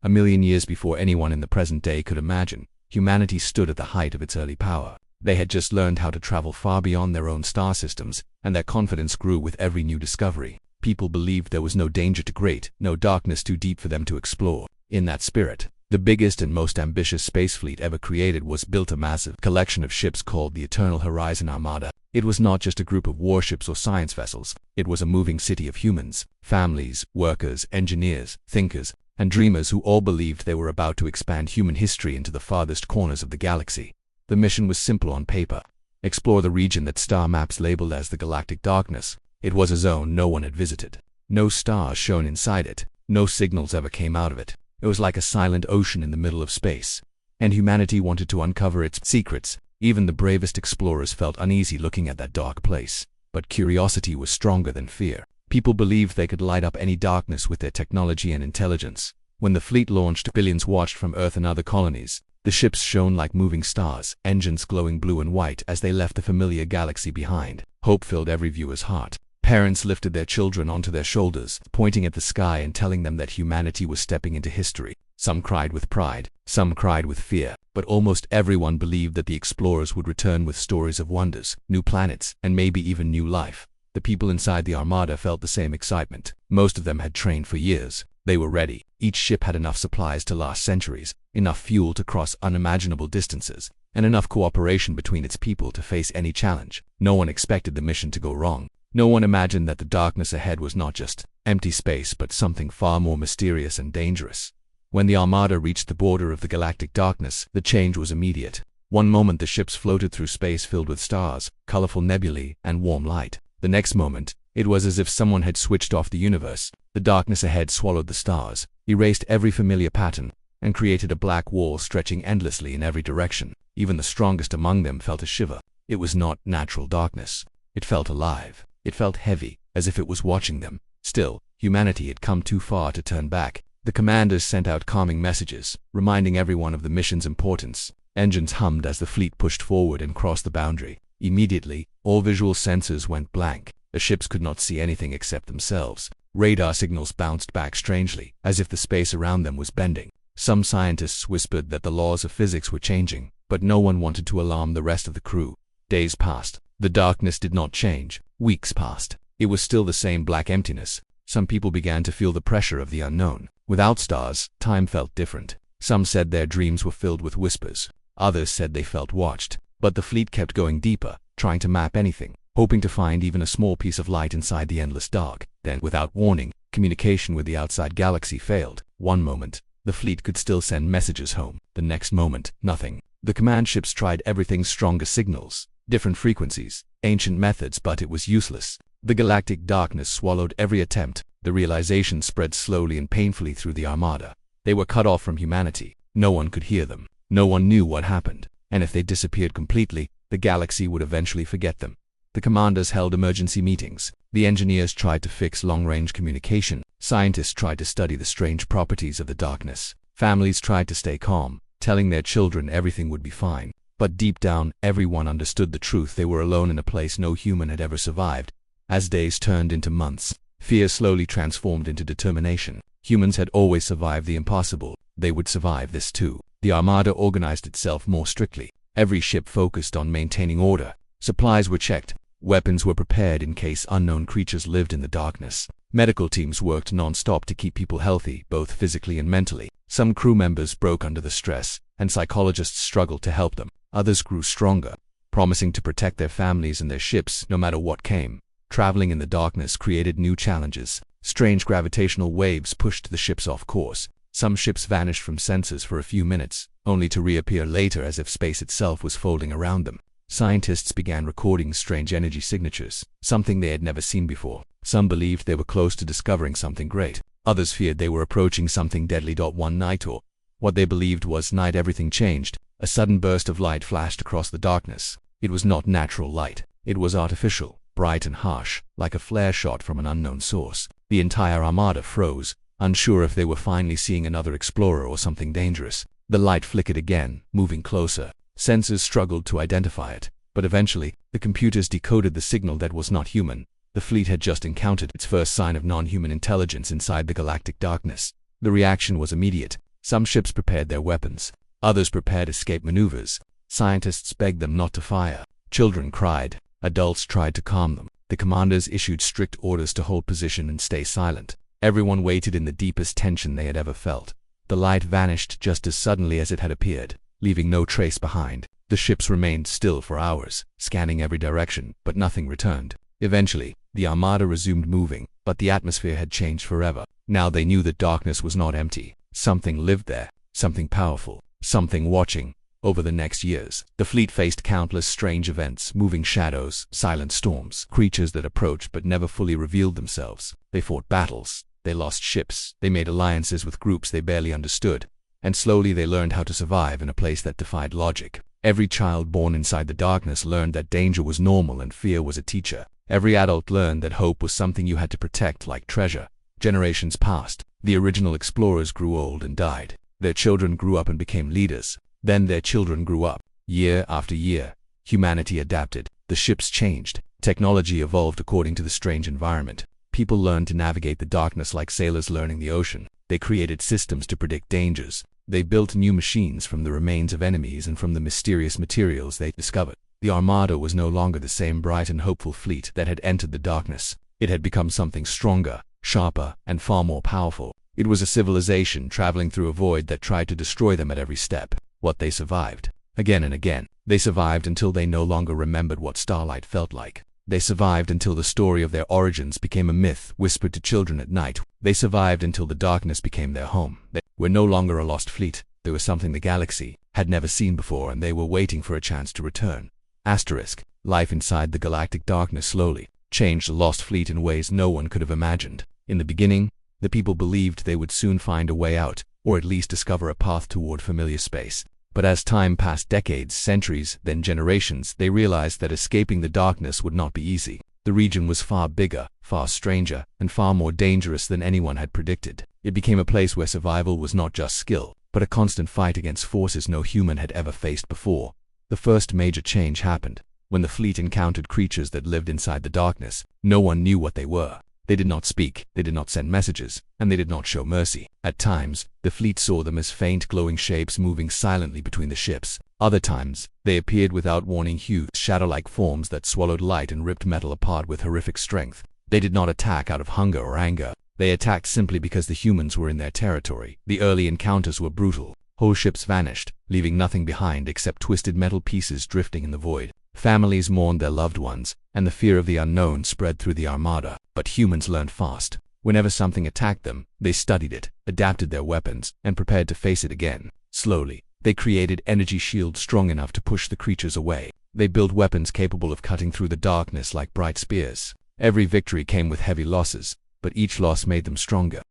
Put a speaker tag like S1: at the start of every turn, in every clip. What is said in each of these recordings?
S1: A million years before anyone in the present day could imagine, humanity stood at the height of its early power. They had just learned how to travel far beyond their own star systems, and their confidence grew with every new discovery. People believed there was no danger too great, no darkness too deep for them to explore. In that spirit, the biggest and most ambitious space fleet ever created was built, a massive collection of ships called the Eternal Horizon Armada. It was not just a group of warships or science vessels. It was a moving city of humans, families, workers, engineers, thinkers, and dreamers who all believed they were about to expand human history into the farthest corners of the galaxy. The mission was simple on paper: explore the region that star maps labeled as the Galactic Darkness. It was a zone no one had visited. No stars shone inside it. No signals ever came out of it. It was like a silent ocean in the middle of space. And humanity wanted to uncover its secrets. Even the bravest explorers felt uneasy looking at that dark place. But curiosity was stronger than fear. People believed they could light up any darkness with their technology and intelligence. When the fleet launched, billions watched from Earth and other colonies. The ships shone like moving stars, engines glowing blue and white as they left the familiar galaxy behind. Hope filled every viewer's heart. Parents lifted their children onto their shoulders, pointing at the sky and telling them that humanity was stepping into history. Some cried with pride, some cried with fear, but almost everyone believed that the explorers would return with stories of wonders, new planets, and maybe even new life. The people inside the Armada felt the same excitement. Most of them had trained for years. They were ready. Each ship had enough supplies to last centuries, enough fuel to cross unimaginable distances, and enough cooperation between its people to face any challenge. No one expected the mission to go wrong. No one imagined that the darkness ahead was not just empty space but something far more mysterious and dangerous. When the Armada reached the border of the Galactic Darkness, the change was immediate. One moment the ships floated through space filled with stars, colorful nebulae, and warm light. The next moment, it was as if someone had switched off the universe. The darkness ahead swallowed the stars, erased every familiar pattern, and created a black wall stretching endlessly in every direction. Even the strongest among them felt a shiver. It was not natural darkness. It felt alive. It felt heavy, as if it was watching them. Still, humanity had come too far to turn back. The commanders sent out calming messages, reminding everyone of the mission's importance. Engines hummed as the fleet pushed forward and crossed the boundary. Immediately, all visual sensors went blank. The ships could not see anything except themselves. Radar signals bounced back strangely, as if the space around them was bending. Some scientists whispered that the laws of physics were changing, but no one wanted to alarm the rest of the crew. Days passed. The darkness did not change. Weeks passed. It was still the same black emptiness. Some people began to feel the pressure of the unknown. Without stars, time felt different. Some said their dreams were filled with whispers. Others said they felt watched. But the fleet kept going deeper, trying to map anything, hoping to find even a small piece of light inside the endless dark. Then, without warning, communication with the outside galaxy failed. One moment, the fleet could still send messages home. The next moment, nothing. The command ships tried everything: stronger signals, different frequencies, ancient methods, but it was useless. The galactic darkness swallowed every attempt. The realization spread slowly and painfully through the Armada. They were cut off from humanity. No one could hear them. No one knew what happened. And if they disappeared completely, the galaxy would eventually forget them. The commanders held emergency meetings. The engineers tried to fix long-range communication. Scientists tried to study the strange properties of the darkness. Families tried to stay calm, telling their children everything would be fine. But deep down, everyone understood the truth. They were alone in a place no human had ever survived. As days turned into months, fear slowly transformed into determination. Humans had always survived the impossible. They would survive this too. The Armada organized itself more strictly. Every ship focused on maintaining order. Supplies were checked. Weapons were prepared in case unknown creatures lived in the darkness. Medical teams worked non-stop to keep people healthy, both physically and mentally. Some crew members broke under the stress, and psychologists struggled to help them. Others grew stronger, promising to protect their families and their ships no matter what came. Traveling in the darkness created new challenges. Strange gravitational waves pushed the ships off course. Some ships vanished from sensors for a few minutes, only to reappear later as if space itself was folding around them. Scientists began recording strange energy signatures, something they had never seen before. Some believed they were close to discovering something great. Others feared they were approaching something deadly. One night, or what they believed was night, everything changed. A sudden burst of light flashed across the darkness. It was not natural light. It was artificial, bright and harsh, like a flare shot from an unknown source. The entire Armada froze, unsure if they were finally seeing another explorer or something dangerous. The light flickered again, moving closer. Sensors struggled to identify it, but eventually, the computers decoded the signal that was not human. The fleet had just encountered its first sign of non-human intelligence inside the galactic darkness. The reaction was immediate. Some ships prepared their weapons. Others prepared escape maneuvers. Scientists begged them not to fire. Children cried. Adults tried to calm them. The commanders issued strict orders to hold position and stay silent. Everyone waited in the deepest tension they had ever felt. The light vanished just as suddenly as it had appeared, leaving no trace behind. The ships remained still for hours, scanning every direction, but nothing returned. Eventually, the armada resumed moving, but the atmosphere had changed forever. Now they knew that darkness was not empty. Something lived there, something powerful, something watching. Over the next years, the fleet faced countless strange events, moving shadows, silent storms, creatures that approached but never fully revealed themselves. They fought battles, they lost ships, they made alliances with groups they barely understood, and slowly they learned how to survive in a place that defied logic. Every child born inside the darkness learned that danger was normal and fear was a teacher. Every adult learned that hope was something you had to protect like treasure. Generations passed. The original explorers grew old and died. Their children grew up and became leaders. Then their children grew up. Year after year, humanity adapted. The ships changed. Technology evolved according to the strange environment. People learned to navigate the darkness like sailors learning the ocean. They created systems to predict dangers. They built new machines from the remains of enemies and from the mysterious materials they discovered. The armada was no longer the same bright and hopeful fleet that had entered the darkness. It had become something stronger, sharper, and far more powerful. It was a civilization traveling through a void that tried to destroy them at every step. What they survived. Again and again, they survived until they no longer remembered what starlight felt like. They survived until the story of their origins became a myth whispered to children at night. They survived until the darkness became their home. They were no longer a lost fleet. They were something the galaxy had never seen before, and they were waiting for a chance to return. Asterisk. Life inside the galactic darkness slowly changed the lost fleet in ways no one could have imagined. In the beginning, the people believed they would soon find a way out, or at least discover a path toward familiar space. But as time passed, decades, centuries, then generations, they realized that escaping the darkness would not be easy. The region was far bigger, far stranger, and far more dangerous than anyone had predicted. It became a place where survival was not just skill, but a constant fight against forces no human had ever faced before. The first major change happened when the fleet encountered creatures that lived inside the darkness. No one knew what they were. They did not speak, they did not send messages, and they did not show mercy. At times, the fleet saw them as faint glowing shapes moving silently between the ships. Other times, they appeared without warning, huge, shadow-like forms that swallowed light and ripped metal apart with horrific strength. They did not attack out of hunger or anger. They attacked simply because the humans were in their territory. The early encounters were brutal. Whole ships vanished, leaving nothing behind except twisted metal pieces drifting in the void. Families mourned their loved ones, and the fear of the unknown spread through the armada. But humans learned fast. Whenever something attacked them, they studied it, adapted their weapons, and prepared to face it again. Slowly, they created energy shields strong enough to push the creatures away. They built weapons capable of cutting through the darkness like bright spears. Every victory came with heavy losses, but each loss made them stronger.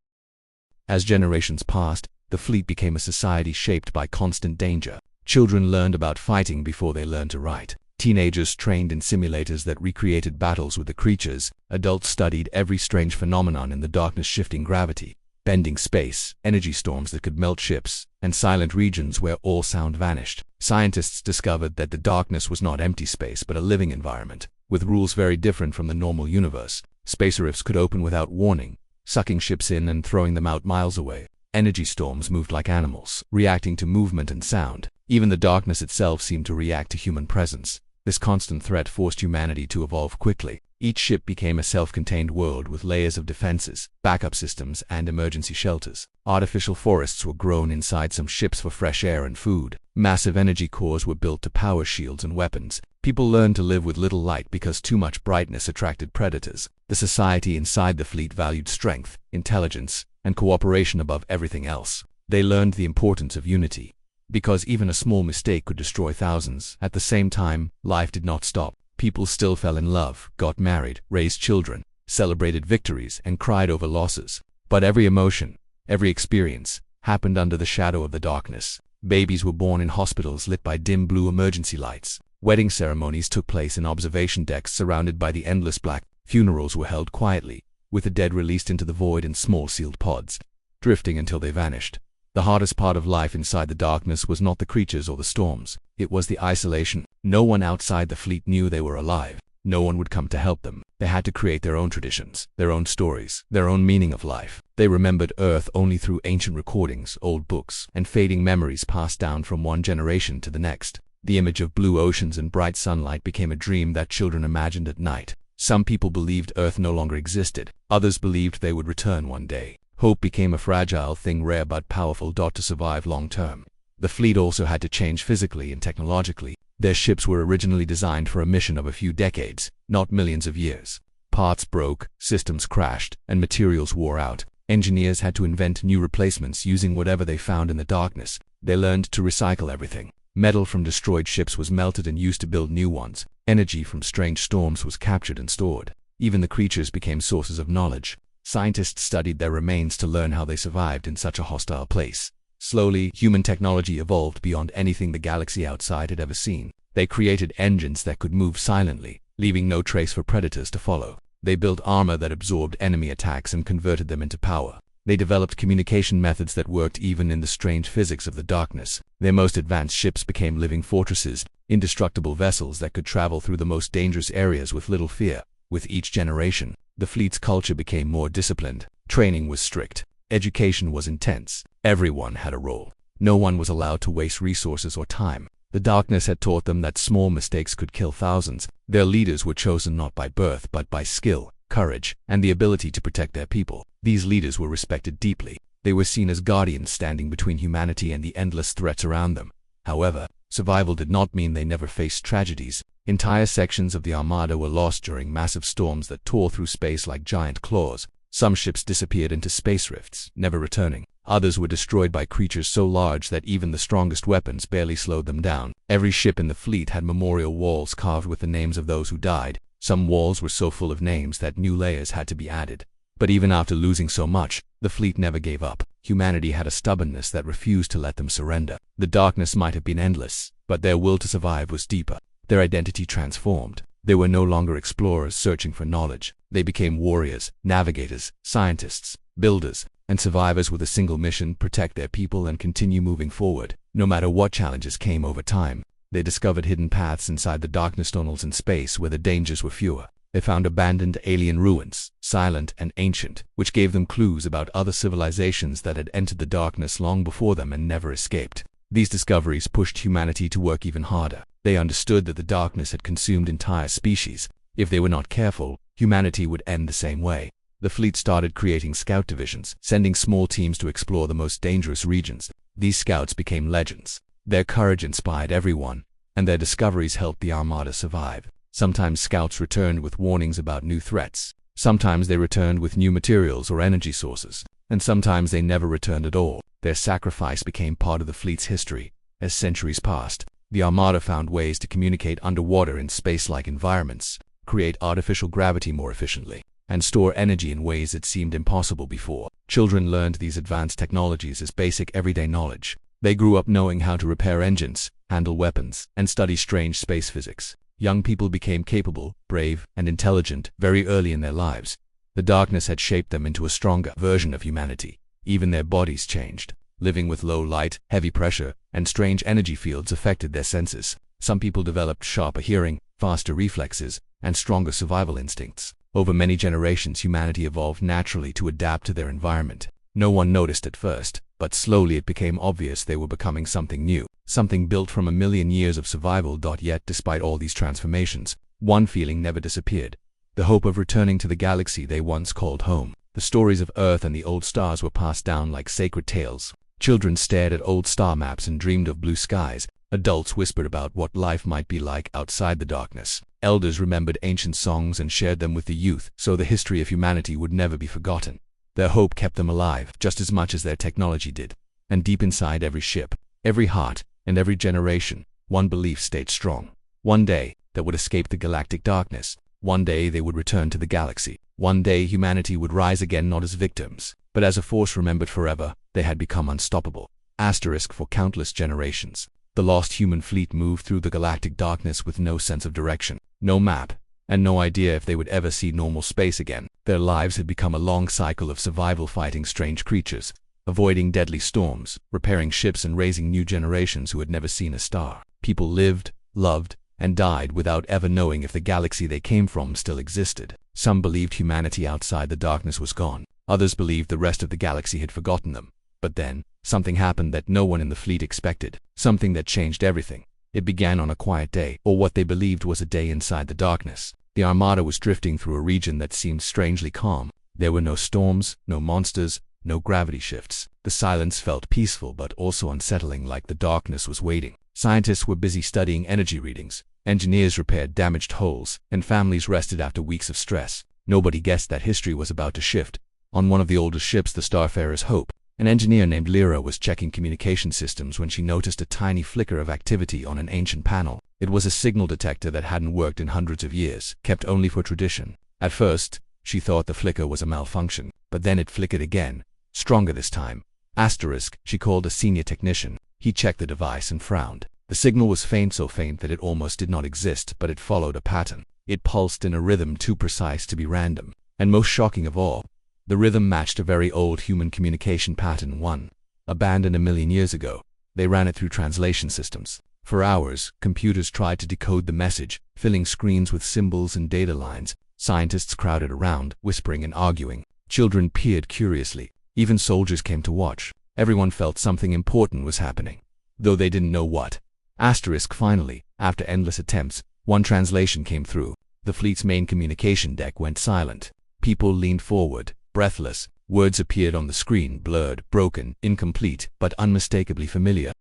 S1: As generations passed, the fleet became a society shaped by constant danger. Children learned about fighting before they learned to write. Teenagers trained in simulators that recreated battles with the creatures. Adults studied every strange phenomenon in the darkness, shifting gravity, bending space, energy storms that could melt ships, and silent regions where all sound vanished. Scientists discovered that the darkness was not empty space but a living environment, with rules very different from the normal universe. Space rifts could open without warning, sucking ships in and throwing them out miles away. Energy storms moved like animals, reacting to movement and sound. Even the darkness itself seemed to react to human presence. This constant threat forced humanity to evolve quickly. Each ship became a self-contained world with layers of defenses, backup systems, and emergency shelters. Artificial forests were grown inside some ships for fresh air and food. Massive energy cores were built to power shields and weapons. People learned to live with little light because too much brightness attracted predators. The society inside the fleet valued strength, intelligence, and cooperation above everything else. They learned the importance of unity, because even a small mistake could destroy thousands. At the same time, life did not stop. People still fell in love, got married, raised children, celebrated victories, and cried over losses. But every emotion, every experience, happened under the shadow of the darkness. Babies were born in hospitals lit by dim blue emergency lights. Wedding ceremonies took place in observation decks surrounded by the endless black. Funerals were held quietly, with the dead released into the void in small sealed pods, drifting until they vanished. The hardest part of life inside the darkness was not the creatures or the storms. It was the isolation. No one outside the fleet knew they were alive. No one would come to help them. They had to create their own traditions, their own stories, their own meaning of life. They remembered Earth only through ancient recordings, old books, and fading memories passed down from one generation to the next. The image of blue oceans and bright sunlight became a dream that children imagined at night. Some people believed Earth no longer existed. Others believed they would return one day. Hope became a fragile thing, rare but powerful to survive long term. The fleet also had to change physically and technologically. Their ships were originally designed for a mission of a few decades, not millions of years. Parts broke, systems crashed, and materials wore out. Engineers had to invent new replacements using whatever they found in the darkness. They learned to recycle everything. Metal from destroyed ships was melted and used to build new ones. Energy from strange storms was captured and stored. Even the creatures became sources of knowledge. Scientists studied their remains to learn how they survived in such a hostile place. Slowly, human technology evolved beyond anything the galaxy outside had ever seen. They created engines that could move silently, leaving no trace for predators to follow. They built armor that absorbed enemy attacks and converted them into power. They developed communication methods that worked even in the strange physics of the darkness. Their most advanced ships became living fortresses, indestructible vessels that could travel through the most dangerous areas with little fear. With each generation, the fleet's culture became more disciplined. Training was strict. Education was intense. Everyone had a role. No one was allowed to waste resources or time. The darkness had taught them that small mistakes could kill thousands. Their leaders were chosen not by birth but by skill, courage, and the ability to protect their people. These leaders were respected deeply. They were seen as guardians standing between humanity and the endless threats around them. However, survival did not mean they never faced tragedies. Entire sections of the Armada were lost during massive storms that tore through space like giant claws. Some ships disappeared into space rifts, never returning. Others were destroyed by creatures so large that even the strongest weapons barely slowed them down. Every ship in the fleet had memorial walls carved with the names of those who died. Some walls were so full of names that new layers had to be added. But even after losing so much, the fleet never gave up. Humanity had a stubbornness that refused to let them surrender. The darkness might have been endless, but their will to survive was deeper. Their identity transformed. They were no longer explorers searching for knowledge. They became warriors, navigators, scientists, builders, and survivors with a single mission: protect their people and continue moving forward. No matter what challenges came over time, they discovered hidden paths inside the darkness tunnels in space where the dangers were fewer. They found abandoned alien ruins, silent and ancient, which gave them clues about other civilizations that had entered the darkness long before them and never escaped. These discoveries pushed humanity to work even harder. They understood that the darkness had consumed entire species. If they were not careful, humanity would end the same way. The fleet started creating scout divisions, sending small teams to explore the most dangerous regions. These scouts became legends. Their courage inspired everyone, and their discoveries helped the Armada survive. Sometimes scouts returned with warnings about new threats. Sometimes they returned with new materials or energy sources. And sometimes they never returned at all. Their sacrifice became part of the fleet's history. As centuries passed, the Armada found ways to communicate underwater in space-like environments, create artificial gravity more efficiently, and store energy in ways that seemed impossible before. Children learned these advanced technologies as basic everyday knowledge. They grew up knowing how to repair engines, handle weapons, and study strange space physics. Young people became capable, brave, and intelligent very early in their lives. The darkness had shaped them into a stronger version of humanity. Even their bodies changed. Living with low light, heavy pressure, and strange energy fields affected their senses. Some people developed sharper hearing, faster reflexes, and stronger survival instincts. Over many generations, humanity evolved naturally to adapt to their environment. No one noticed at first, but slowly it became obvious they were becoming something new, something built from a million years of survival. Yet, despite all these transformations, one feeling never disappeared: the hope of returning to the galaxy they once called home. The stories of Earth and the old stars were passed down like sacred tales. Children stared at old star maps and dreamed of blue skies. Adults whispered about what life might be like outside the darkness. Elders remembered ancient songs and shared them with the youth, so the history of humanity would never be forgotten. Their hope kept them alive, just as much as their technology did. And deep inside every ship, every heart, and every generation, one belief stayed strong. One day, they would escape the galactic darkness. One day they would return to the galaxy. One day humanity would rise again, not as victims, but as a force remembered forever. They had become unstoppable. Asterisk for countless generations. The lost human fleet moved through the galactic darkness with no sense of direction, no map, and no idea if they would ever see normal space again. Their lives had become a long cycle of survival, fighting strange creatures, avoiding deadly storms, repairing ships, and raising new generations who had never seen a star. People lived, loved, and died without ever knowing if the galaxy they came from still existed. Some believed humanity outside the darkness was gone. Others believed the rest of the galaxy had forgotten them. But then, something happened that no one in the fleet expected. Something that changed everything. It began on a quiet day, or what they believed was a day inside the darkness. The Armada was drifting through a region that seemed strangely calm. There were no storms, no monsters, no gravity shifts. The silence felt peaceful but also unsettling, like the darkness was waiting. Scientists were busy studying energy readings. Engineers repaired damaged hulls, and families rested after weeks of stress. Nobody guessed that history was about to shift. On one of the oldest ships, the Starfarer's Hope, an engineer named Lyra was checking communication systems when she noticed a tiny flicker of activity on an ancient panel. It was a signal detector that hadn't worked in hundreds of years, kept only for tradition. At first, she thought the flicker was a malfunction, but then it flickered again, stronger this time. Asterisk, she called a senior technician. He checked the device and frowned. The signal was faint, so faint that it almost did not exist, but it followed a pattern. It pulsed in a rhythm too precise to be random. And most shocking of all, the rhythm matched a very old human communication pattern, one abandoned a million years ago. They ran it through translation systems. For hours, computers tried to decode the message, filling screens with symbols and data lines. Scientists crowded around, whispering and arguing. Children peered curiously. Even soldiers came to watch. Everyone felt something important was happening, though they didn't know what. Asterisk, finally, after endless attempts, one translation came through. The fleet's main communication deck went silent. People leaned forward, breathless. Words appeared on the screen, blurred, broken, incomplete, but unmistakably familiar.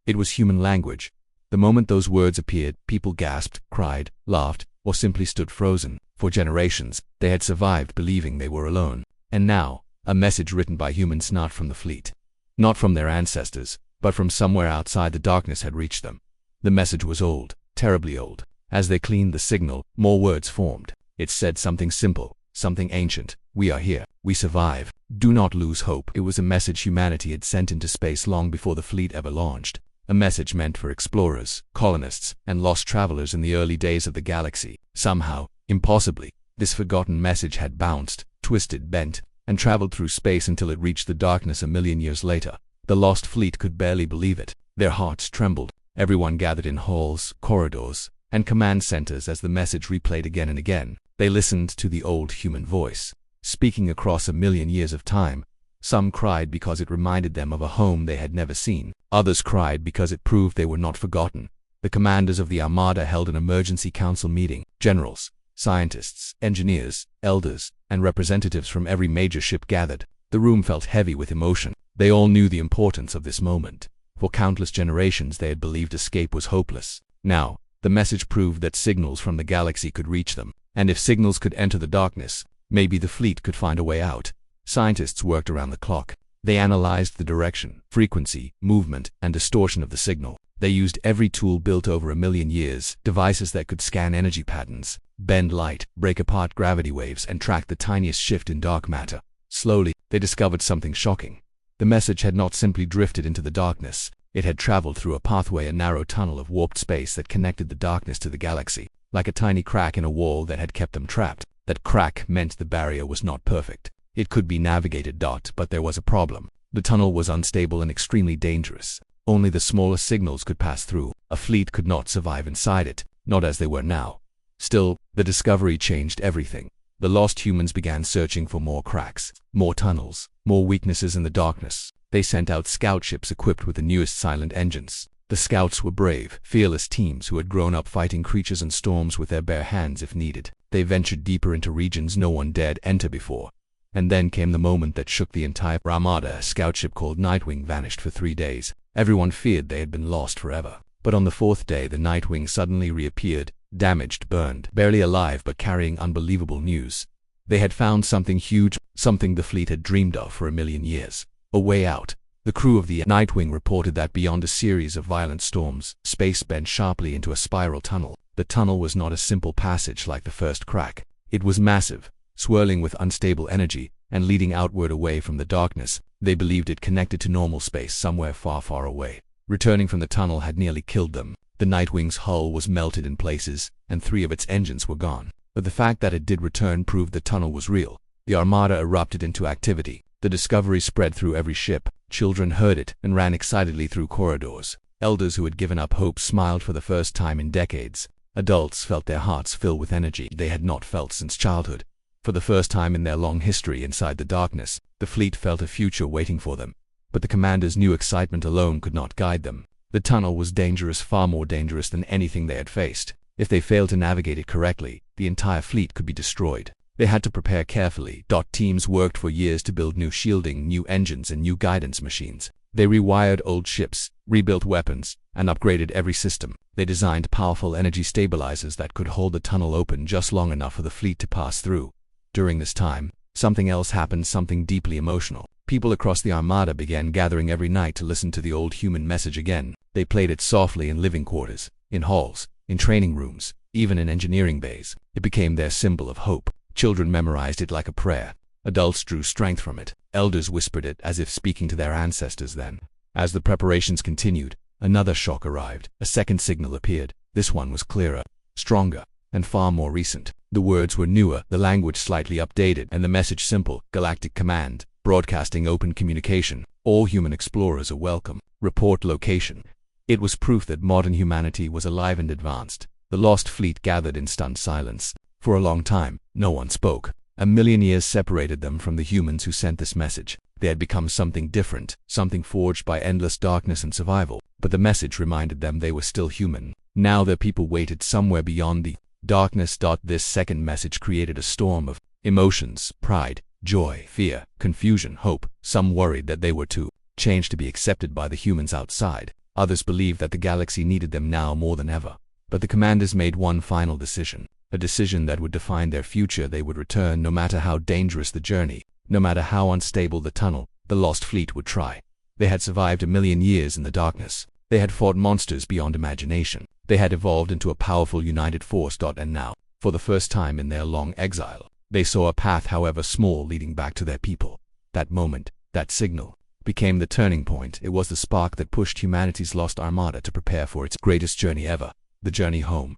S1: It was human language. The moment those words appeared, people gasped, cried, laughed, or simply stood frozen. For generations, they had survived believing they were alone. And now, a message written by humans, not from the fleet, not from their ancestors, but from somewhere outside the darkness, had reached them. The message was old, terribly old. As they cleaned the signal, more words formed. It said something simple, something ancient. We are here. We survive. Do not lose hope. It was a message humanity had sent into space long before the fleet ever launched. A message meant for explorers, colonists, and lost travelers in the early days of the galaxy. Somehow, impossibly, this forgotten message had bounced, twisted, bent, and traveled through space until it reached the darkness a million years later. The lost fleet could barely believe it. Their hearts trembled. Everyone gathered in halls, corridors, and command centers as the message replayed again and again. They listened to the old human voice, speaking across a million years of time. Some cried because it reminded them of a home they had never seen. Others cried because it proved they were not forgotten. The commanders of the Armada held an emergency council meeting. Generals, scientists, engineers, elders, and representatives from every major ship gathered. The room felt heavy with emotion. They all knew the importance of this moment. For countless generations they had believed escape was hopeless. Now, the message proved that signals from the galaxy could reach them. And if signals could enter the darkness, maybe the fleet could find a way out. Scientists worked around the clock. They analyzed the direction, frequency, movement, and distortion of the signal. They used every tool built over a million years, devices that could scan energy patterns, bend light, break apart gravity waves, and track the tiniest shift in dark matter. Slowly, they discovered something shocking. The message had not simply drifted into the darkness. It had traveled through a pathway, a narrow tunnel of warped space that connected the darkness to the galaxy, like a tiny crack in a wall that had kept them trapped. That crack meant the barrier was not perfect. It could be navigated, but there was a problem. The tunnel was unstable and extremely dangerous. Only the smallest signals could pass through. A fleet could not survive inside it, not as they were now. Still, the discovery changed everything. The lost humans began searching for more cracks, more tunnels, more weaknesses in the darkness. They sent out scout ships equipped with the newest silent engines. The scouts were brave, fearless teams who had grown up fighting creatures and storms with their bare hands if needed. They ventured deeper into regions no one dared enter before. And then came the moment that shook the entire Armada. A scout ship called Nightwing vanished for 3 days. Everyone feared they had been lost forever. But on the 4th day, the Nightwing suddenly reappeared, damaged, burned, barely alive but carrying unbelievable news. They had found something huge, something the fleet had dreamed of for a million years. A way out. The crew of the Nightwing reported that beyond a series of violent storms, space bent sharply into a spiral tunnel. The tunnel was not a simple passage like the first crack. It was massive, swirling with unstable energy, and leading outward away from the darkness. They believed it connected to normal space somewhere far, far away. Returning from the tunnel had nearly killed them. The Nightwing's hull was melted in places, and 3 of its engines were gone. But the fact that it did return proved the tunnel was real. The Armada erupted into activity. The discovery spread through every ship. Children heard it and ran excitedly through corridors. Elders who had given up hope smiled for the first time in decades. Adults felt their hearts fill with energy they had not felt since childhood. For the first time in their long history inside the darkness, the fleet felt a future waiting for them. But the commander's new excitement alone could not guide them. The tunnel was dangerous, far more dangerous than anything they had faced. If they failed to navigate it correctly, the entire fleet could be destroyed. They had to prepare carefully. Teams worked for years to build new shielding, new engines, and new guidance machines. They rewired old ships, rebuilt weapons, and upgraded every system. They designed powerful energy stabilizers that could hold the tunnel open just long enough for the fleet to pass through. During this time, something else happened, something deeply emotional. People across the Armada began gathering every night to listen to the old human message again. They played it softly in living quarters, in halls, in training rooms, even in engineering bays. It became their symbol of hope. Children memorized it like a prayer. Adults drew strength from it. Elders whispered it as if speaking to their ancestors then. As the preparations continued, another shock arrived. A second signal appeared. This one was clearer, stronger, and far more recent. The words were newer, the language slightly updated, and the message simple: Galactic Command, broadcasting open communication. All human explorers are welcome. Report location. It was proof that modern humanity was alive and advanced. The lost fleet gathered in stunned silence. For a long time, no one spoke. 1,000,000 years separated them from the humans who sent this message. They had become something different, something forged by endless darkness and survival. But the message reminded them they were still human. Now their people waited somewhere beyond the darkness. This second message created a storm of emotions: pride, joy, fear, confusion, hope. Some worried that they were too changed to be accepted by the humans outside. Others believed that the galaxy needed them now more than ever. But the commanders made one final decision. A decision that would define their future. They would return no matter how dangerous the journey, no matter how unstable the tunnel. The lost fleet would try. They had survived 1,000,000 years in the darkness. They had fought monsters beyond imagination. They had evolved into a powerful united force. And now, for the first time in their long exile, they saw a path, however small, leading back to their people. That moment, that signal, became the turning point. It was the spark that pushed humanity's lost armada to prepare for its greatest journey ever. The journey home.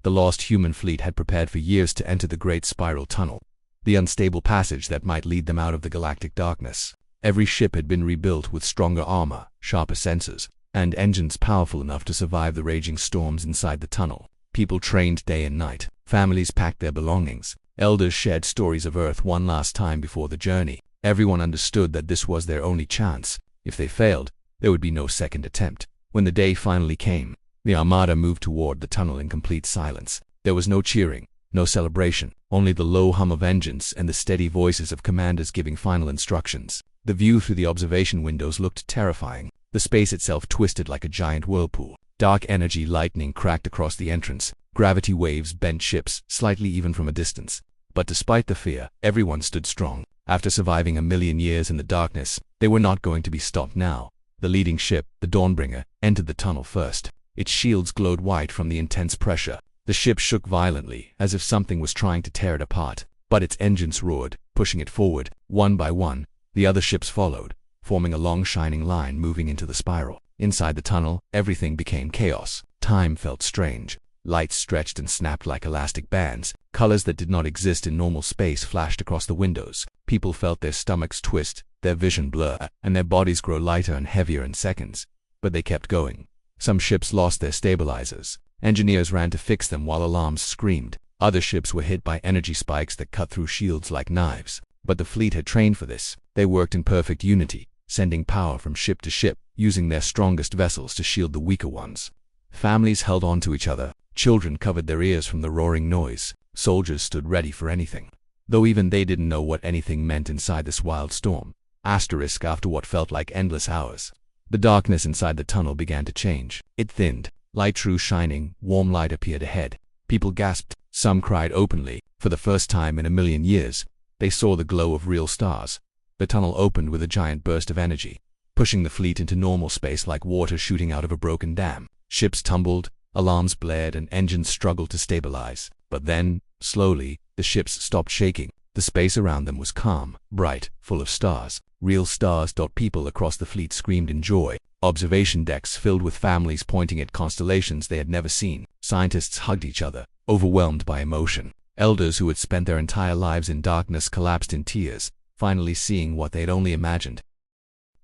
S1: The lost human fleet had prepared for years to enter the great spiral tunnel, the unstable passage that might lead them out of the galactic darkness. Every ship had been rebuilt with stronger armor, sharper sensors, and engines powerful enough to survive the raging storms inside the tunnel. People trained day and night. Families packed their belongings. Elders shared stories of Earth one last time before the journey. Everyone understood that this was their only chance. If they failed, there would be no second attempt. When the day finally came, the armada moved toward the tunnel in complete silence. There was no cheering, no celebration, only the low hum of engines and the steady voices of commanders giving final instructions. The view through the observation windows looked terrifying. The space itself twisted like a giant whirlpool. Dark energy lightning cracked across the entrance. Gravity waves bent ships, slightly even from a distance. But despite the fear, everyone stood strong. After surviving 1,000,000 years in the darkness, they were not going to be stopped now. The leading ship, the Dawnbringer, entered the tunnel first. Its shields glowed white from the intense pressure. The ship shook violently, as if something was trying to tear it apart. But its engines roared, pushing it forward. One by one, the other ships followed, forming a long shining line moving into the spiral. Inside the tunnel, everything became chaos. Time felt strange. Lights stretched and snapped like elastic bands. Colors that did not exist in normal space flashed across the windows. People felt their stomachs twist, their vision blur, and their bodies grow lighter and heavier in seconds. But they kept going. Some ships lost their stabilizers. Engineers ran to fix them while alarms screamed. Other ships were hit by energy spikes that cut through shields like knives. But the fleet had trained for this. They worked in perfect unity, sending power from ship to ship, using their strongest vessels to shield the weaker ones. Families held on to each other. Children covered their ears from the roaring noise. Soldiers stood ready for anything, though even they didn't know what anything meant inside this wild storm. After what felt like endless hours, the darkness inside the tunnel began to change. It thinned. Light true shining, warm light appeared ahead. People gasped. Some cried openly. For the first time in 1,000,000 years, they saw the glow of real stars. The tunnel opened with a giant burst of energy, pushing the fleet into normal space like water shooting out of a broken dam. Ships tumbled, alarms blared, and engines struggled to stabilize. But then, slowly, the ships stopped shaking. The space around them was calm, bright, full of stars. Real stars. People across the fleet screamed in joy. Observation decks filled with families pointing at constellations they had never seen. Scientists hugged each other, overwhelmed by emotion. Elders who had spent their entire lives in darkness collapsed in tears, finally seeing what they had only imagined.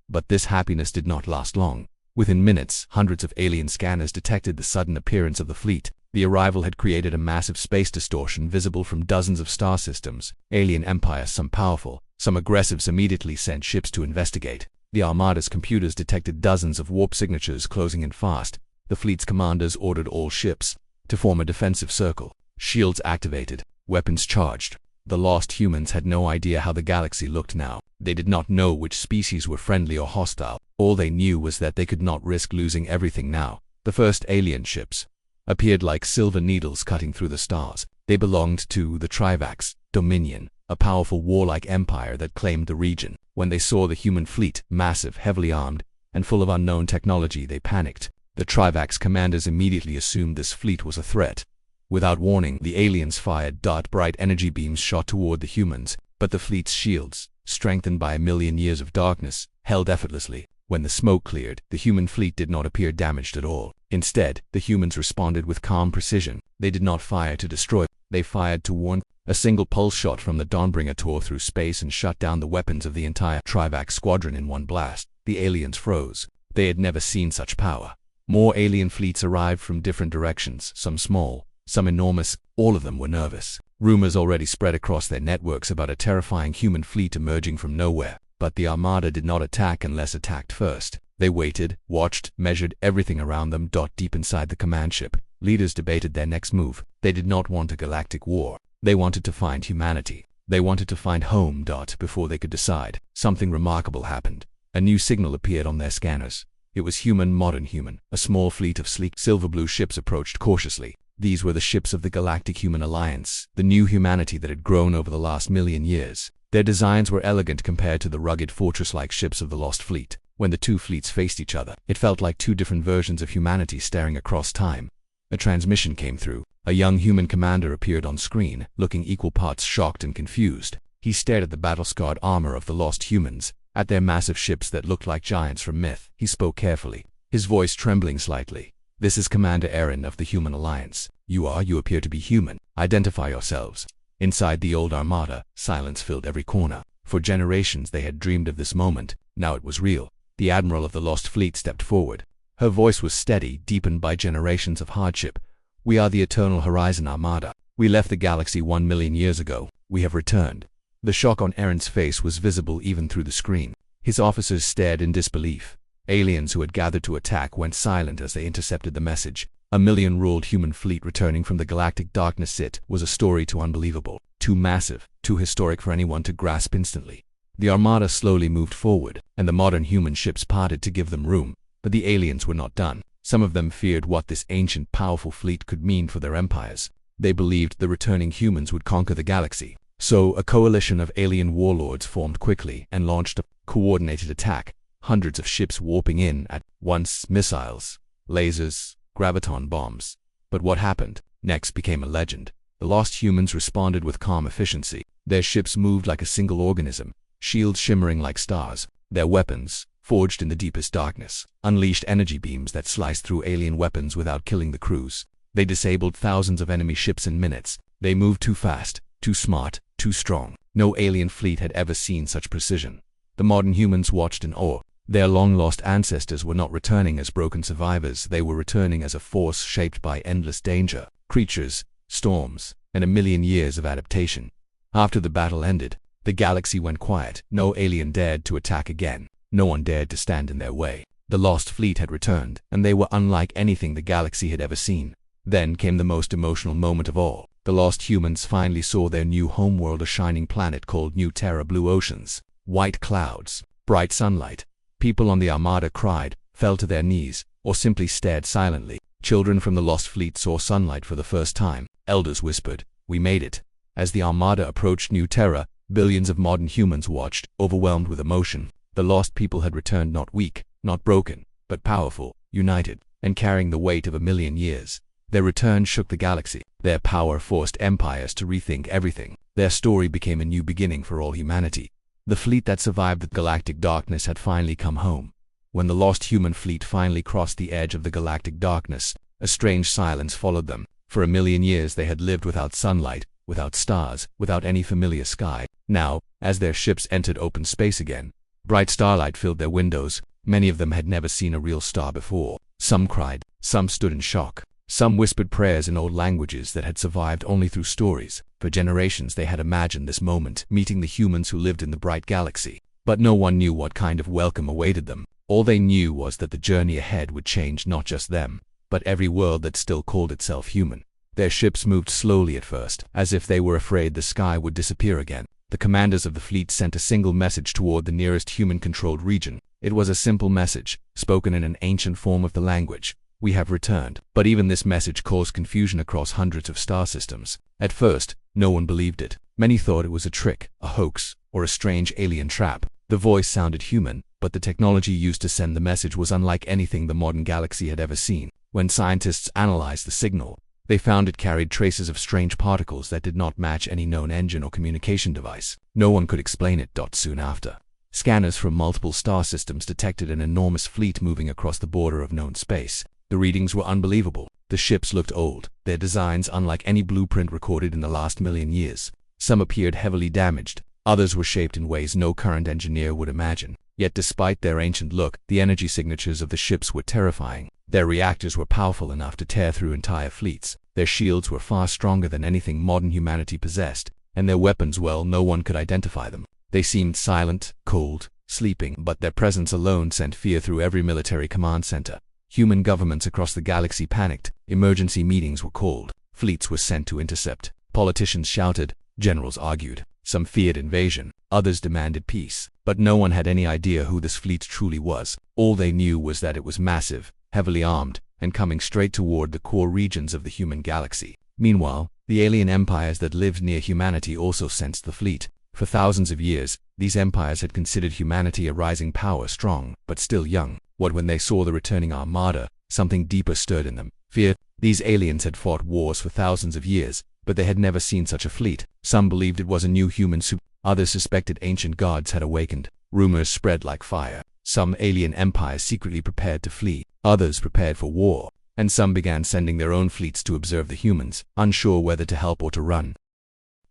S1: But this happiness did not last long. Within minutes, hundreds of alien scanners detected the sudden appearance of the fleet. The arrival had created a massive space distortion visible from dozens of star systems. Alien empires, some powerful, some aggressive, immediately sent ships to investigate. The Armada's computers detected dozens of warp signatures closing in fast. The fleet's commanders ordered all ships to form a defensive circle. Shields activated, weapons charged. The lost humans had no idea how the galaxy looked now. They did not know which species were friendly or hostile. All they knew was that they could not risk losing everything now. The first alien ships appeared like silver needles cutting through the stars. They belonged to the Trivax Dominion, a powerful warlike empire that claimed the region. When they saw the human fleet, massive, heavily armed, and full of unknown technology, they panicked. The Trivax commanders immediately assumed this fleet was a threat. Without warning, the aliens fired bright energy beams shot toward the humans, but the fleet's shields, strengthened by a million years of darkness, held effortlessly. When the smoke cleared, the human fleet did not appear damaged at all. Instead, the humans responded with calm precision. They did not fire to destroy, they fired to warn. A single pulse shot from the Dawnbringer tore through space and shut down the weapons of the entire Trivax squadron in one blast. The aliens froze. They had never seen such power. More alien fleets arrived from different directions, some small, some enormous. All of them were nervous. Rumors already spread across their networks about a terrifying human fleet emerging from nowhere. But the Armada did not attack unless attacked first. They waited, watched, measured everything around them. Deep inside the command ship, leaders debated their next move. They did not want a galactic war. They wanted to find humanity. They wanted to find home. Before they could decide, something remarkable happened. A new signal appeared on their scanners. It was human, modern human. A small fleet of sleek, silver-blue ships approached cautiously. These were the ships of the Galactic Human Alliance, the new humanity that had grown over the last million years. Their designs were elegant compared to the rugged fortress-like ships of the Lost Fleet. When the two fleets faced each other, it felt like two different versions of humanity staring across time. A transmission came through. A young human commander appeared on screen, looking equal parts shocked and confused. He stared at the battle-scarred armor of the lost humans, at their massive ships that looked like giants from myth. He spoke carefully, his voice trembling slightly. "This is Commander Aaron of the Human Alliance. You appear to be human. Identify yourselves." Inside the old Armada, silence filled every corner. For generations they had dreamed of this moment. Now it was real. The Admiral of the Lost Fleet stepped forward. Her voice was steady, deepened by generations of hardship. "We are the Eternal Horizon Armada. We left the galaxy 1 million years ago. We have returned." The shock on Aaron's face was visible even through the screen. His officers stared in disbelief. Aliens who had gathered to attack went silent as they intercepted the message. A million-ruled human fleet returning from the galactic darkness. It was a story too unbelievable, too massive, too historic for anyone to grasp instantly. The Armada slowly moved forward, and the modern human ships parted to give them room. But the aliens were not done. Some of them feared what this ancient, powerful fleet could mean for their empires. They believed the returning humans would conquer the galaxy. So a coalition of alien warlords formed quickly and launched a coordinated attack. Hundreds of ships warping in at once, missiles, lasers, graviton bombs. But what happened next became a legend. The lost humans responded with calm efficiency. Their ships moved like a single organism, shields shimmering like stars. Their weapons, forged in the deepest darkness, unleashed energy beams that sliced through alien weapons without killing the crews. They disabled thousands of enemy ships in minutes. They moved too fast, too smart, too strong. No alien fleet had ever seen such precision. The modern humans watched in awe. Their long-lost ancestors were not returning as broken survivors. They were returning as a force shaped by endless danger, creatures, storms, and a million years of adaptation. After the battle ended, the galaxy went quiet. No alien dared to attack again. No one dared to stand in their way. The lost fleet had returned, and they were unlike anything the galaxy had ever seen. Then came the most emotional moment of all. The lost humans finally saw their new homeworld, a shining planet called New Terra. Blue oceans, white clouds, bright sunlight. People on the Armada cried, fell to their knees, or simply stared silently. Children from the lost fleet saw sunlight for the first time. Elders whispered, "We made it." As the Armada approached New Terra, billions of modern humans watched, overwhelmed with emotion. The lost people had returned not weak, not broken, but powerful, united, and carrying the weight of a million years. Their return shook the galaxy. Their power forced empires to rethink everything. Their story became a new beginning for all humanity. The fleet that survived the galactic darkness had finally come home. When the lost human fleet finally crossed the edge of the galactic darkness, a strange silence followed them. For a million years they had lived without sunlight, without stars, without any familiar sky. Now, as their ships entered open space again, bright starlight filled their windows, Many of them had never seen a real star before. Some cried, some stood in shock. Some whispered prayers in old languages that had survived only through stories. For generations they had imagined this moment, meeting the humans who lived in the bright galaxy. But no one knew what kind of welcome awaited them. All they knew was that the journey ahead would change not just them, but every world that still called itself human. Their ships moved slowly at first, as if they were afraid the sky would disappear again. The commanders of the fleet sent a single message toward the nearest human-controlled region. It was a simple message, spoken in an ancient form of the language. We have returned. But even this message caused confusion across hundreds of star systems. At first, no one believed it. Many thought it was a trick, a hoax, or a strange alien trap. The voice sounded human, but the technology used to send the message was unlike anything the modern galaxy had ever seen. When scientists analyzed the signal, they found it carried traces of strange particles that did not match any known engine or communication device. No one could explain it. Soon after, scanners from multiple star systems detected an enormous fleet moving across the border of known space. The readings were unbelievable. The ships looked old, their designs unlike any blueprint recorded in the last million years. Some appeared heavily damaged, others were shaped in ways no current engineer would imagine. Yet despite their ancient look, the energy signatures of the ships were terrifying. Their reactors were powerful enough to tear through entire fleets. Their shields were far stronger than anything modern humanity possessed, and their weapons, well, no one could identify them. They seemed silent, cold, sleeping, but their presence alone sent fear through every military command center. Human governments across the galaxy panicked. Emergency meetings were called. Fleets were sent to intercept. Politicians shouted. Generals argued. Some feared invasion. Others demanded peace. But no one had any idea who this fleet truly was. All they knew was that it was massive, heavily armed, and coming straight toward the core regions of the human galaxy. Meanwhile, the alien empires that lived near humanity also sensed the fleet. For thousands of years, these empires had considered humanity a rising power, strong, but still young. When they saw the returning armada, something deeper stirred in them. Fear. These aliens had fought wars for thousands of years, but they had never seen such a fleet. Some believed it was a new human super. Others suspected ancient gods had awakened. Rumors spread like fire. Some alien empires secretly prepared to flee. Others prepared for war. And some began sending their own fleets to observe the humans, unsure whether to help or to run.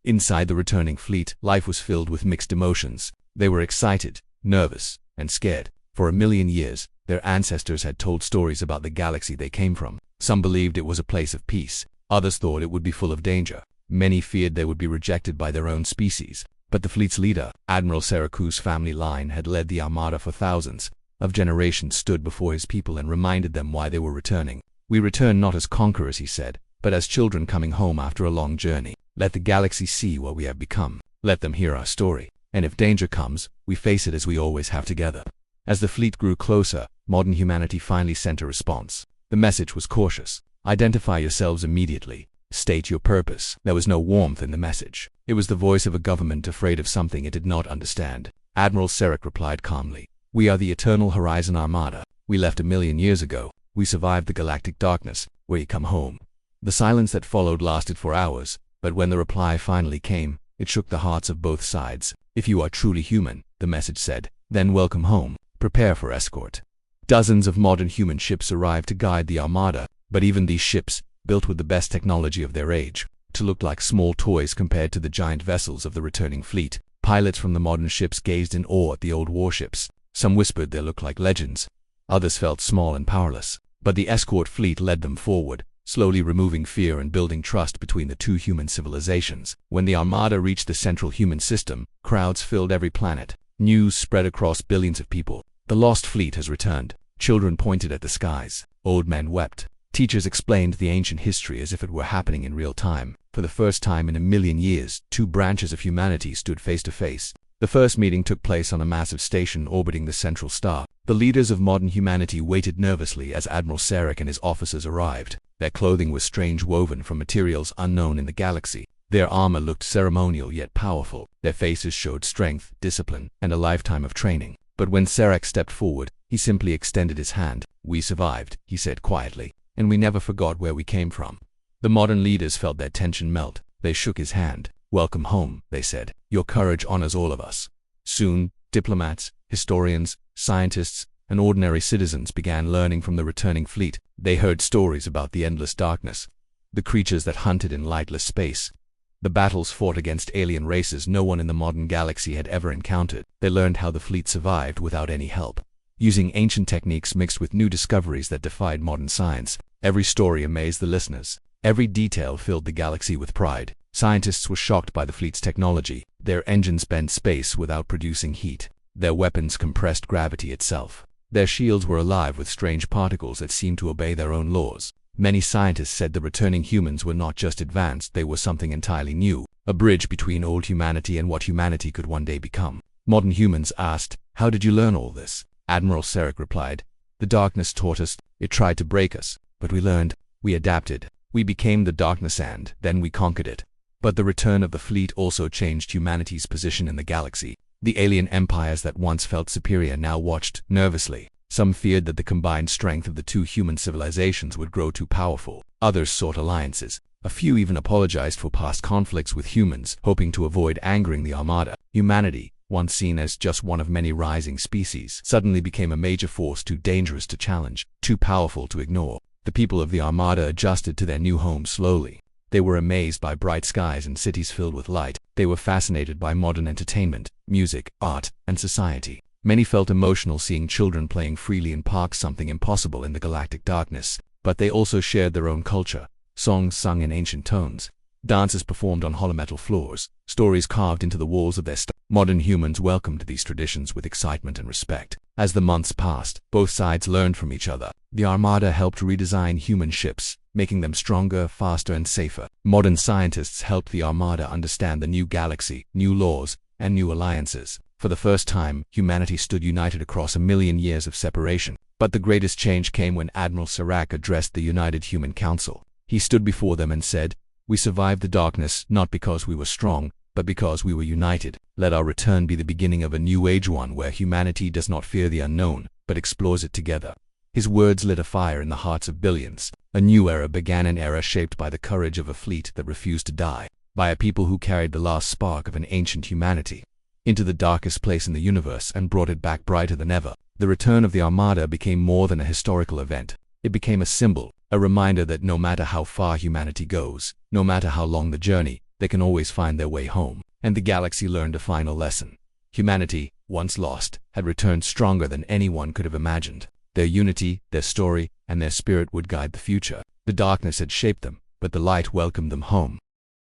S1: Inside the returning fleet, life was filled with mixed emotions. They were excited, nervous, and scared. For a million years, their ancestors had told stories about the galaxy they came from. Some believed it was a place of peace. Others thought it would be full of danger. Many feared they would be rejected by their own species. But the fleet's leader, Admiral Saraku's family line, had led the armada for thousands of generations, stood before his people and reminded them why they were returning. We return not as conquerors, he said, but as children coming home after a long journey. Let the galaxy see what we have become. Let them hear our story. And if danger comes, we face it as we always have together. As the fleet grew closer, modern humanity finally sent a response. The message was cautious. Identify yourselves immediately. State your purpose. There was no warmth in the message. It was the voice of a government afraid of something it did not understand. Admiral Sarek replied calmly. We are the Eternal Horizon Armada. We left 1 million years ago. We survived the galactic darkness. We come home. The silence that followed lasted for hours, but when the reply finally came, it shook the hearts of both sides. If you are truly human, the message said, then welcome home. Prepare for escort. Dozens of modern human ships arrived to guide the armada, but even these ships, built with the best technology of their age, looked like small toys compared to the giant vessels of the returning fleet. Pilots from the modern ships gazed in awe at the old warships. Some whispered they looked like legends. Others felt small and powerless. But the escort fleet led them forward, slowly removing fear and building trust between the two human civilizations. When the armada reached the central human system, crowds filled every planet. News spread across billions of people. The lost fleet has returned. Children pointed at the skies. Old men wept. Teachers explained the ancient history as if it were happening in real time. For the first time in 1 million years, two branches of humanity stood face to face. The first meeting took place on a massive station orbiting the central star. The leaders of modern humanity waited nervously as Admiral Sarek and his officers arrived. Their clothing was strange, woven from materials unknown in the galaxy. Their armor looked ceremonial yet powerful. Their faces showed strength, discipline, and a lifetime of training. But when Sarek stepped forward, he simply extended his hand. We survived, he said quietly, and we never forgot where we came from. The modern leaders felt their tension melt. They shook his hand. Welcome home, they said. Your courage honors all of us. Soon, diplomats, historians, scientists, and ordinary citizens began learning from the returning fleet. They heard stories about the endless darkness, the creatures that hunted in lightless space, the battles fought against alien races no one in the modern galaxy had ever encountered. They learned how the fleet survived without any help, using ancient techniques mixed with new discoveries that defied modern science. Every story amazed the listeners. Every detail filled the galaxy with pride. Scientists were shocked by the fleet's technology. Their engines bent space without producing heat. Their weapons compressed gravity itself. Their shields were alive with strange particles that seemed to obey their own laws. Many scientists said the returning humans were not just advanced, they were something entirely new, a bridge between old humanity and what humanity could one day become. Modern humans asked, "How did you learn all this?" Admiral Sarek replied, "The darkness taught us. It tried to break us, but we learned. We adapted. We became the darkness and then we conquered it." But the return of the fleet also changed humanity's position in the galaxy. The alien empires that once felt superior now watched nervously. Some feared that the combined strength of the two human civilizations would grow too powerful. Others sought alliances. A few even apologized for past conflicts with humans, hoping to avoid angering the Armada. Humanity, once seen as just one of many rising species, suddenly became a major force too dangerous to challenge, too powerful to ignore. The people of the Armada adjusted to their new home slowly. They were amazed by bright skies and cities filled with light. They were fascinated by modern entertainment, music, art, and society. Many felt emotional seeing children playing freely in parks, something impossible in the galactic darkness. But they also shared their own culture. Songs sung in ancient tones. Dances performed on hollow metal floors. Stories carved into the walls of their Modern humans welcomed these traditions with excitement and respect. As the months passed, both sides learned from each other. The Armada helped redesign human ships, making them stronger, faster, and safer. Modern scientists helped the Armada understand the new galaxy, new laws, and new alliances. For the first time, humanity stood united across a million years of separation. But the greatest change came when Admiral Sarek addressed the United Human Council. He stood before them and said, "We survived the darkness not because we were strong, but because we were united. Let our return be the beginning of a new age, one where humanity does not fear the unknown, but explores it together." His words lit a fire in the hearts of billions. A new era began, an era shaped by the courage of a fleet that refused to die, by a people who carried the last spark of an ancient humanity into the darkest place in the universe and brought it back brighter than ever. The return of the Armada became more than a historical event. It became a symbol, a reminder that no matter how far humanity goes, no matter how long the journey, they can always find their way home. And the galaxy learned a final lesson. Humanity, once lost, had returned stronger than anyone could have imagined. Their unity, their story, and their spirit would guide the future. The darkness had shaped them, but the light welcomed them home.